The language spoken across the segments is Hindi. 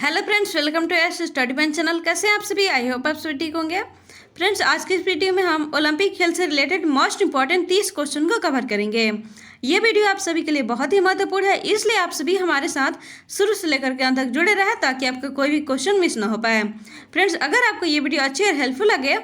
Hello friends, welcome to S study pen channel. कैसे हैं आप सभी? आई होप आप सभी ठीक होंगे। फ्रेंड्स, आज की इस वीडियो में हम ओलंपिक खेल से रिलेटेड मोस्ट इंपॉर्टेंट 30 क्वेश्चन को कवर करेंगे। ये वीडियो आप सभी के लिए बहुत ही महत्वपूर्ण है, इसलिए आप सभी हमारे साथ शुरू से लेकर के अंत तक जुड़े रहें ताकि आपका कोई भी क्वेश्चन मिस ना हो पाए। फ्रेंड्स, अगर आपको ये वीडियो अच्छी और हेल्पफुल लगे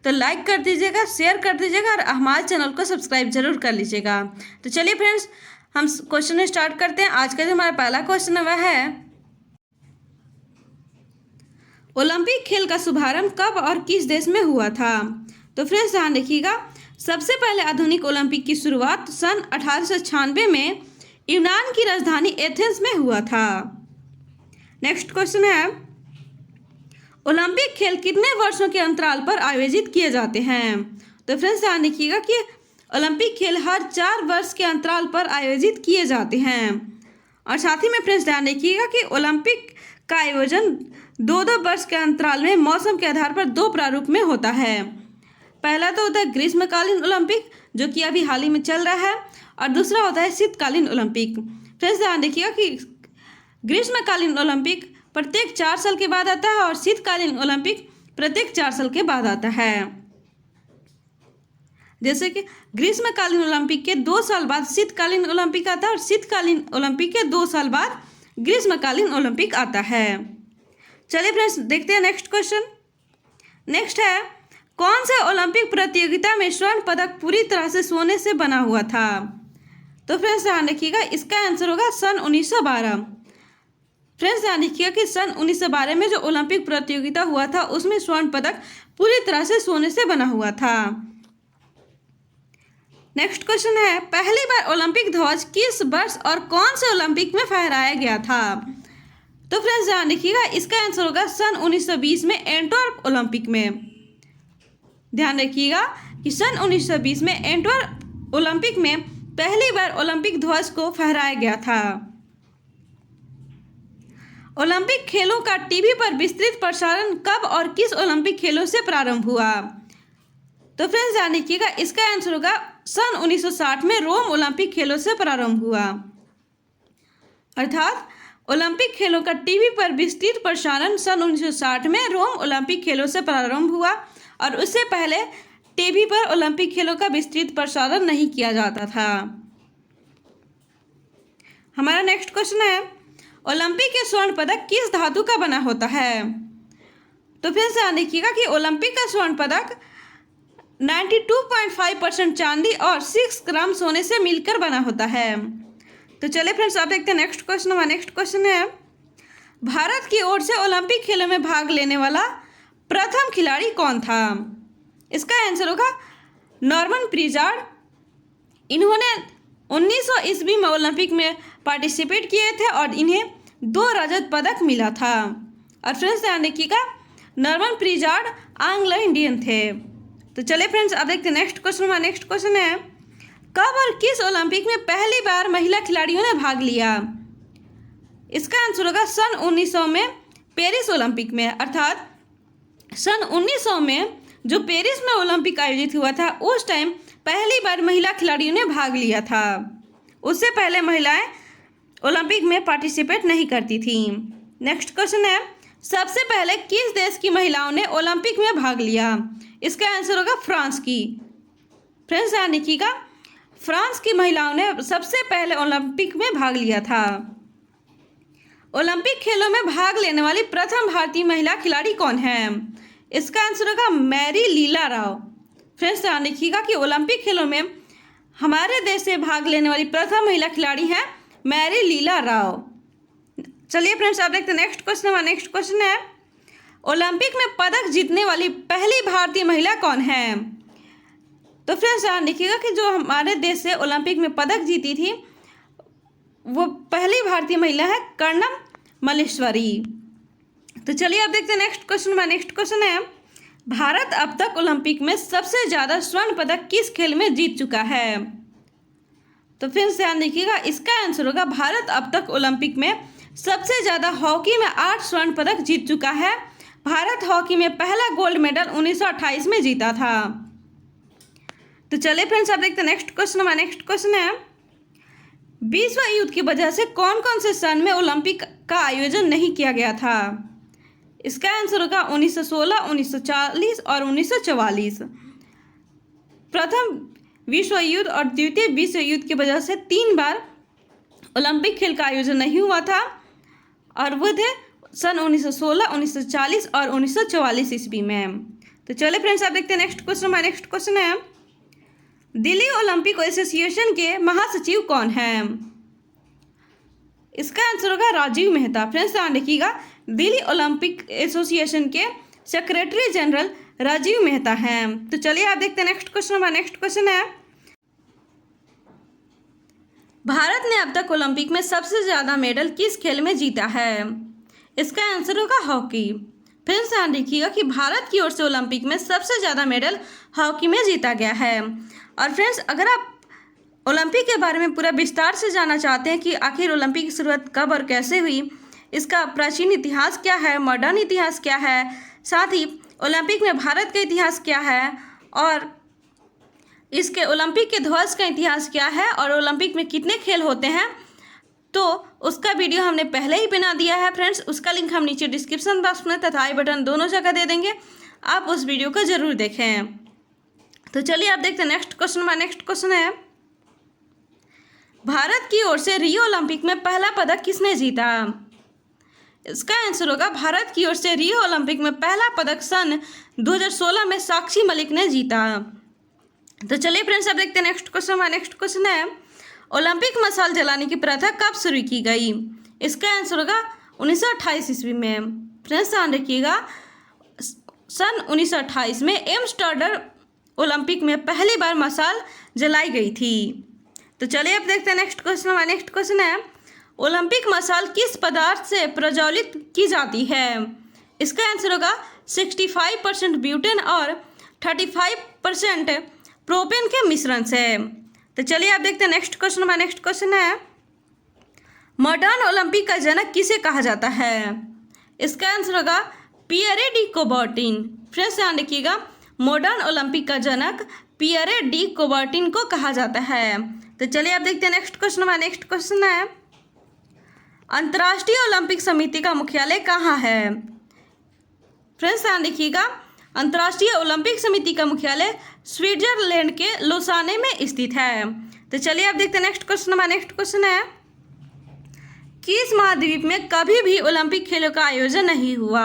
तो लाइक कर दीजिएगा, शेयर कर दीजिएगा और हमारे चैनल को सब्सक्राइब जरूर कर लीजिएगा। तो चलिए फ्रेंड्स, हम क्वेश्चन स्टार्ट करते हैं। आज का जो हमारा पहला क्वेश्चन है वह है, ओलंपिक खेल का शुभारंभ कब और किस देश में हुआ था? तो फ्रेंड्स ध्यान रखिएगा, सबसे पहले आधुनिक ओलंपिक की शुरुआत सन 1896 में यूनान की राजधानी एथेंस में हुआ था। नेक्स्ट क्वेश्चन है, ओलंपिक खेल कितने वर्षों के अंतराल पर आयोजित किए जाते हैं? तो फ्रेंड्स ध्यान रखिएगा कि ओलंपिक खेल हर 4 वर्ष के अंतराल पर आयोजित किए जाते हैं। और साथ ही में फ्रेंड्स ध्यान रखिएगा कि ओलंपिक का आयोजन 2-2 वर्ष के अंतराल में मौसम के आधार पर 2 प्रारूप में होता है। पहला तो होता है ग्रीष्मकालीन ओलंपिक, जो कि अभी हाल ही में चल रहा है, और दूसरा होता है शीतकालीन ओलंपिक। फ्रेंड्स ध्यान रखिएगा कि ग्रीष्मकालीन ओलंपिक प्रत्येक 4 साल के बाद आता है और शीतकालीन ओलंपिक प्रत्येक 4 साल के बाद आता है। जैसे कि ग्रीष्मकालीन ओलंपिक के 2 साल बाद शीतकालीन ओलंपिक आता है और शीतकालीन ओलंपिक के 2 साल बाद ग्रीष्मकालीन ओलंपिक आता है। चलिए फ्रेंड्स देखते हैं नेक्स्ट क्वेश्चन। नेक्स्ट है, कौन से ओलंपिक प्रतियोगिता में स्वर्ण पदक पूरी तरह से सोने से बना हुआ था? तो फ्रेंड्स ध्यान रखिएगा, इसका आंसर होगा सन 1912। फ्रेंड्स ध्यान रखिएगा कि सन 1912 में जो ओलंपिक प्रतियोगिता हुआ था उसमें स्वर्ण पदक पूरी तरह से सोने से बना हुआ था। नेक्स्ट क्वेश्चन है, पहली बार ओलंपिक ध्वज किस वर्ष और कौन से ओलंपिक में फहराया गया था? तो फ्रेंड्स ध्यान रखिएगा, इसका आंसर होगा सन 1920 में एंटवर्प ओलंपिक में। ध्यान रखिएगा कि सन 1920 में एंटवर्प ओलंपिक में पहली बार ओलंपिक ध्वज को फहराया गया था। ओलंपिक खेलों का टीवी पर विस्तृत प्रसारण कब और किस ओलंपिक खेलों से प्रारंभ हुआ? तो फ्रेंड्स ध्यान रखिएगा, इसका आंसर होगा सन 1960 में रोम ओलंपिक खेलों से प्रारंभ हुआ। अर्थात ओलंपिक खेलों का टीवी पर विस्तृत प्रसारण सन 1960 में रोम ओलंपिक खेलों से प्रारंभ हुआ और उससे पहले टीवी पर ओलंपिक खेलों का विस्तृत प्रसारण नहीं किया जाता था। हमारा नेक्स्ट क्वेश्चन है, ओलंपिक के स्वर्ण पदक किस धातु का बना होता है? तो फिर से ध्यान रखिएगा कि ओलंपिक का स्वर्ण पदक 92.5% चांदी और 6 ग्राम सोने से मिलकर बना होता है। तो चलिए फ्रेंड्स आप देखते हैं नेक्स्ट क्वेश्चन। हमारा नेक्स्ट क्वेश्चन है, भारत की ओर से ओलंपिक खेलों में भाग लेने वाला प्रथम खिलाड़ी कौन था? इसका आंसर होगा नॉर्मन प्रिजार्ड। इन्होंने 1900 ईस्वी में ओलंपिक में पार्टिसिपेट किए थे और इन्हें 2 रजत पदक मिला था। और फ्रेंड्स ध्यान रखिएगा, नॉर्मन प्रिजार्ड एंग्लो इंडियन थे। तो चलिए फ्रेंड्स आप देखते हैं नेक्स्ट क्वेश्चन। हमारा नेक्स्ट क्वेश्चन है, कब और किस ओलंपिक में पहली बार महिला खिलाड़ियों ने भाग लिया? इसका आंसर होगा सन 1900 में पेरिस ओलंपिक में। अर्थात सन 1900 में जो पेरिस में ओलंपिक आयोजित हुआ था उस टाइम पहली बार महिला खिलाड़ियों ने भाग लिया था। उससे पहले महिलाएं ओलंपिक में पार्टिसिपेट नहीं करती थी। नेक्स्ट क्वेश्चन है, सबसे पहले किस देश की महिलाओं ने ओलंपिक में भाग लिया? इसका आंसर होगा फ्रांस की। फ्रेंड्स ध्यान रखिएगा, फ्रांस की महिलाओं ने सबसे पहले ओलंपिक में भाग लिया था। ओलंपिक खेलों में भाग लेने वाली प्रथम भारतीय महिला खिलाड़ी कौन है? इसका आंसर होगा मैरी लीला राव। फ्रेंड्स ध्यान रखिएगा कि ओलंपिक खेलों में हमारे देश से भाग लेने वाली प्रथम महिला खिलाड़ी है मैरी लीला राव। चलिए फ्रेंड्स आप देखते हैं नेक्स्ट क्वेश्चन। हमारा नेक्स्ट क्वेश्चन है, ओलंपिक में पदक जीतने वाली पहली भारतीय महिला कौन है? तो फ्रेंड्स ध्यान रखिएगा कि जो हमारे देश से ओलंपिक में पदक जीती थी वो पहली भारतीय महिला है कर्णम मल्लेश्वरी। तो चलिए आप देखते हैं नेक्स्ट क्वेश्चन। हमारा नेक्स्ट क्वेश्चन है, भारत अब तक ओलंपिक में सबसे ज़्यादा स्वर्ण पदक किस खेल में जीत चुका है? तो फ्रेंड्स ध्यान रखिएगा, इसका आंसर होगा भारत अब तक ओलंपिक में सबसे ज़्यादा हॉकी में 8 स्वर्ण पदक जीत चुका है। भारत हॉकी में पहला गोल्ड मेडल 1928 में जीता था। तो चलिए फ्रेंड्स आप देखते हैं नेक्स्ट क्वेश्चन। हमारा नेक्स्ट क्वेश्चन है, विश्व युद्ध की वजह से कौन कौन से सन में ओलंपिक का आयोजन नहीं किया गया था? इसका आंसर होगा 1916, 1940 और 1944। प्रथम विश्व युद्ध और द्वितीय विश्व युद्ध की वजह से 3 बार ओलंपिक खेल का आयोजन नहीं हुआ था और वो थे सन 1916, 1940 और 1944 ईस्वी में। तो चले फ्रेंड्स, आप देखते हैं नेक्स्ट क्वेश्चन। हमारा नेक्स्ट क्वेश्चन है, दिल्ली ओलंपिक एसोसिएशन के महासचिव कौन हैं? इसका आंसर होगा राजीव मेहता। फ्रेंड्स ध्यान रखिएगा, दिल्ली ओलंपिक एसोसिएशन के सेक्रेटरी जनरल राजीव मेहता हैं। तो चलिए आप देखते हैं नेक्स्ट क्वेश्चन। हमारा नेक्स्ट क्वेश्चन है, भारत ने अब तक ओलंपिक में सबसे ज़्यादा मेडल किस खेल में जीता है? इसका आंसर होगा हॉकी। फ्रेंड्स ध्यान रखिएगा कि भारत की ओर से ओलंपिक में सबसे ज़्यादा मेडल हॉकी में जीता गया है। और फ्रेंड्स, अगर आप ओलंपिक के बारे में पूरा विस्तार से जानना चाहते हैं कि आखिर ओलंपिक की शुरुआत कब और कैसे हुई, इसका प्राचीन इतिहास क्या है, मॉडर्न इतिहास क्या है, साथ ही ओलंपिक में भारत का इतिहास क्या है और इसके ओलंपिक के ध्वज का इतिहास क्या है और ओलंपिक में कितने खेल होते हैं, तो उसका वीडियो हमने पहले ही बना दिया है फ्रेंड्स। उसका लिंक हम नीचे डिस्क्रिप्शन बॉक्स में तथा आई बटन दोनों जगह दे देंगे, आप उस वीडियो को ज़रूर देखें। तो चलिए आप देखते हैं नेक्स्ट क्वेश्चन। हमारा नेक्स्ट क्वेश्चन है, भारत की ओर से रियो ओलंपिक में पहला पदक किसने जीता? इसका आंसर होगा भारत की ओर से रियो ओलंपिक में पहला पदक सन 2016 में साक्षी मलिक ने जीता। तो चलिए फ्रेंड्स, अब देखते हैं नेक्स्ट क्वेश्चन। हमारा नेक्स्ट क्वेश्चन है, ओलंपिक मशाल जलाने की प्रथा कब शुरू की गई? इसका आंसर होगा 1928 ईस्वी में। फ्रेंड्स ध्यान रखिएगा, सन 1928 में एम्स्टर्डम ओलंपिक में पहली बार मशाल जलाई गई थी। तो चलिए अब देखते हैं नेक्स्ट क्वेश्चन। हमारा नेक्स्ट क्वेश्चन है, ओलंपिक मशाल किस पदार्थ से प्रज्वलित की जाती है? इसका आंसर होगा 65% ब्यूटेन और 35% प्रोपेन के मिश्रण से। तो चलिए आप देखते हैं नेक्स्ट क्वेश्चन। हमारा नेक्स्ट क्वेश्चन है, मॉडर्न ओलंपिक का जनक किसे कहा जाता है? इसका आंसर होगा पियरे डी कोबर्टिन। फ्रेंड्स ध्यान रखिएगा, मॉडर्न ओलंपिक का जनक पियरे डी कोबर्टिन को कहा जाता है। तो चलिए आप देखते हैं नेक्स्ट क्वेश्चन। हमारा नेक्स्ट क्वेश्चन है, अंतर्राष्ट्रीय ओलंपिक समिति का मुख्यालय कहाँ है? फ्रेंड्स ध्यान रखिएगा, अंतर्राष्ट्रीय ओलंपिक समिति का मुख्यालय स्विट्जरलैंड के लोसाने में स्थित है। तो चलिए आप देखते हैं नेक्स्ट क्वेश्चन। हमारा नेक्स्ट क्वेश्चन है, किस महाद्वीप में कभी भी ओलंपिक खेलों का आयोजन नहीं हुआ?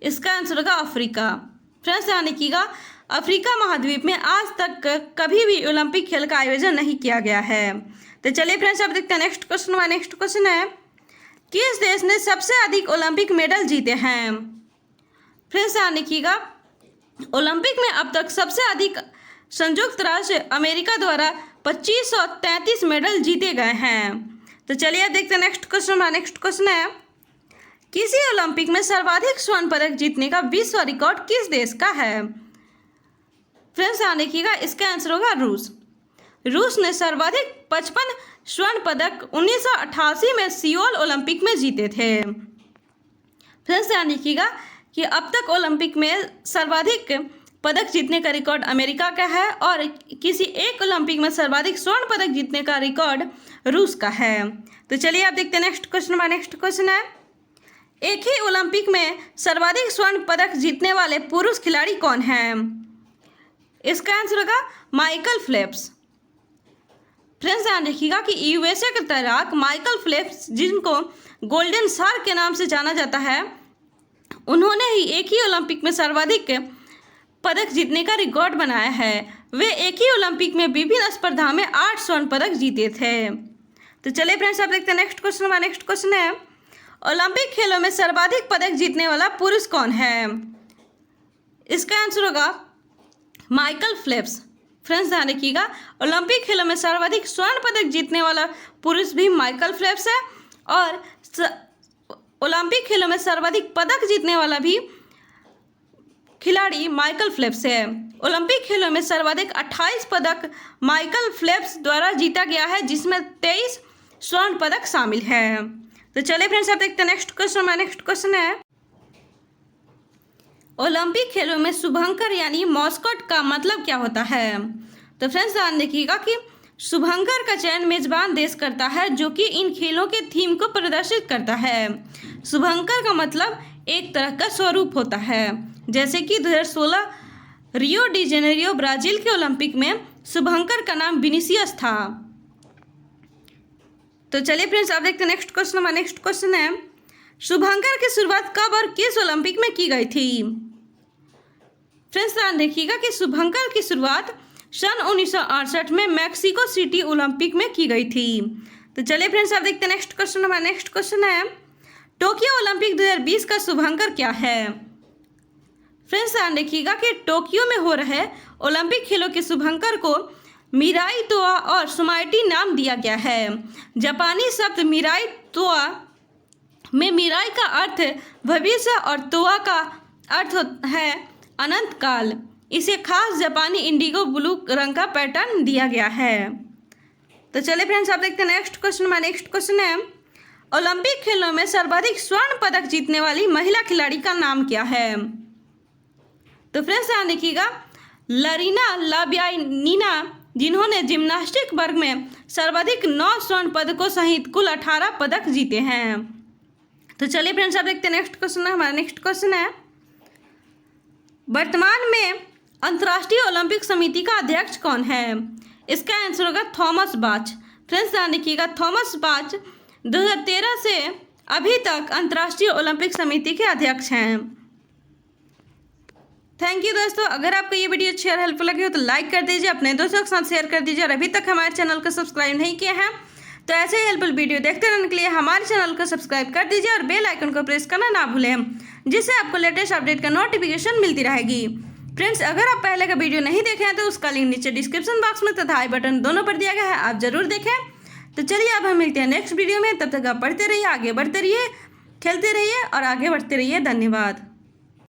इसका आंसर होगा अफ्रीका। फ्रेंड्स ध्यान रखिएगा, अफ्रीका महाद्वीप में आज तक कभी भी ओलंपिक खेल का आयोजन नहीं किया गया है। तो चलिए फ्रेंड्स आप देखते हैं नेक्स्ट क्वेश्चन। हमारा नेक्स्ट क्वेश्चन है, किस देश ने सबसे अधिक ओलंपिक मेडल जीते हैं? फ्रेंड्स ध्यान रखिएगा, ओलंपिक में अब तक सबसे अधिक संयुक्त राज्य अमेरिका द्वारा 2533 मेडल जीते गए हैं। तो चलिए आप देखते हैं नेक्स्ट क्वेश्चन। हमारा नेक्स्ट क्वेश्चन है, किसी ओलंपिक में सर्वाधिक स्वर्ण पदक जीतने का विश्व रिकॉर्ड किस देश का है? फ्रेंड्स ध्यान रखिएगा, इसका आंसर होगा रूस। रूस ने सर्वाधिक 55 स्वर्ण पदक 1988 में सियोल ओलंपिक में जीते थे। फ्रेंड्स ध्यान रखिएगा कि अब तक ओलंपिक में सर्वाधिक पदक जीतने का रिकॉर्ड अमेरिका का है और किसी एक ओलंपिक में सर्वाधिक स्वर्ण पदक जीतने का रिकॉर्ड रूस का है। तो चलिए आप देखते हैं नेक्स्ट क्वेश्चन। हमारा नेक्स्ट क्वेश्चन है, एक ही ओलंपिक में सर्वाधिक स्वर्ण पदक जीतने वाले पुरुष खिलाड़ी कौन हैं? इसका आंसर होगा माइकल फेल्प्स। फ्रेंड्स ध्यान रखिएगा कि यूएसए के तैराक माइकल फेल्प्स, जिनको गोल्डन शार्क के नाम से जाना जाता है, उन्होंने ही एक ही ओलंपिक में सर्वाधिक पदक जीतने का रिकॉर्ड बनाया है। वे एक ही ओलंपिक में विभिन्न स्पर्धा में 8 स्वर्ण पदक जीते थे। तो चलिए फ्रेंड्स आप देखते हैं नेक्स्ट क्वेश्चन। हमारा नेक्स्ट क्वेश्चन है, ओलंपिक खेलों में सर्वाधिक पदक जीतने वाला पुरुष कौन है? इसका आंसर होगा माइकल फेल्प्स। फ्रेंड्स ध्यान रखिएगा, ओलंपिक खेलों में सर्वाधिक स्वर्ण पदक जीतने वाला पुरुष भी माइकल फेल्प्स है और ओलंपिक खेलों में सर्वाधिक पदक जीतने वाला भी खिलाड़ी माइकल फेल्प्स है। ओलंपिक खेलों में सर्वाधिक 28 पदक माइकल फेल्प्स द्वारा जीता गया है, जिसमें 23 स्वर्ण पदक शामिल है। तो चलिए फ्रेंड्स आप देखते हैं नेक्स्ट क्वेश्चन। हमारा नेक्स्ट क्वेश्चन है, ओलंपिक खेलों में शुभंकर यानी मॉस्कट का मतलब क्या होता है? तो फ्रेंड्स ध्यान देखिएगा कि शुभंकर का चयन मेजबान देश करता है जो कि इन खेलों के थीम को प्रदर्शित करता है। शुभंकर का मतलब एक तरह का स्वरूप होता है। जैसे कि 2016 रियो डी जेनेरियो ब्राजील के ओलंपिक में शुभंकर का नाम विनीसियस था। तो चलिए फ्रेंड्स आप देखते हैं नेक्स्ट क्वेश्चन। हमारा नेक्स्ट क्वेश्चन है, शुभंकर की शुरुआत कब और किस ओलंपिक में की गई थी? फ्रेंड्स ध्यान रखिएगा कि शुभंकर की शुरुआत सन 1968 में मैक्सिको सिटी ओलंपिक में की गई थी। तो चलिए फ्रेंड्स आप देखते हैं नेक्स्ट क्वेश्चन। हमारा नेक्स्ट क्वेश्चन है, टोक्यो ओलंपिक 2020 का शुभंकर क्या है? फ्रेंड्स ध्यान रखिएगा कि टोक्यो में हो रहे ओलंपिक खेलों के शुभंकर को मिराई तोआ और सुमाइटी नाम दिया गया है। जापानी शब्द मिराई तोआ में मिराई का अर्थ भविष्य और तोआ का अर्थ है अनंत काल। इसे खास जापानी इंडिगो ब्लू रंग का पैटर्न दिया गया है। तो चलिए फ्रेंड्स आप देखते हैं नेक्स्ट क्वेश्चन। हमारा नेक्स्ट क्वेश्चन है, ओलंपिक खेलों में सर्वाधिक स्वर्ण पदक जीतने वाली महिला खिलाड़ी का नाम क्या है? तो फ्रेंड्स ध्यान देखिएगा, लरीना लाबियानीना, जिन्होंने जिम्नास्टिक वर्ग में सर्वाधिक 9 स्वर्ण पदकों सहित कुल 18 पदक जीते हैं। तो चलिए फ्रेंड्स आप देखते हैं नेक्स्ट क्वेश्चन। हमारा नेक्स्ट क्वेश्चन है, वर्तमान में अंतर्राष्ट्रीय ओलंपिक समिति का अध्यक्ष कौन है? इसका आंसर होगा थॉमस बाच। फ्रेंड्स ध्यान रखिएगा, थॉमस बाच 2013 से अभी तक अंतर्राष्ट्रीय ओलंपिक समिति के अध्यक्ष हैं। थैंक यू दोस्तों। अगर आपको ये वीडियो अच्छी और हेल्पफुल लगी हो तो लाइक कर दीजिए, अपने दोस्तों के साथ शेयर कर दीजिए और अभी तक हमारे चैनल को सब्सक्राइब नहीं किया है तो ऐसे ही हेल्पफुल वीडियो देखते रहने के लिए हमारे चैनल को सब्सक्राइब कर दीजिए और बेल आइकन को प्रेस करना ना भूलें, जिससे आपको लेटेस्ट अपडेट का नोटिफिकेशन मिलती रहेगी। फ्रेंड्स अगर आप पहले का वीडियो नहीं देखे हैं तो उसका लिंक नीचे डिस्क्रिप्शन बॉक्स में तथा आई बटन दोनों पर दिया गया है, आप जरूर देखें। तो चलिए अब हम मिलते हैं नेक्स्ट वीडियो में। तब तक आप पढ़ते रहिए, आगे बढ़ते रहिए, खेलते रहिए और आगे बढ़ते रहिए। धन्यवाद।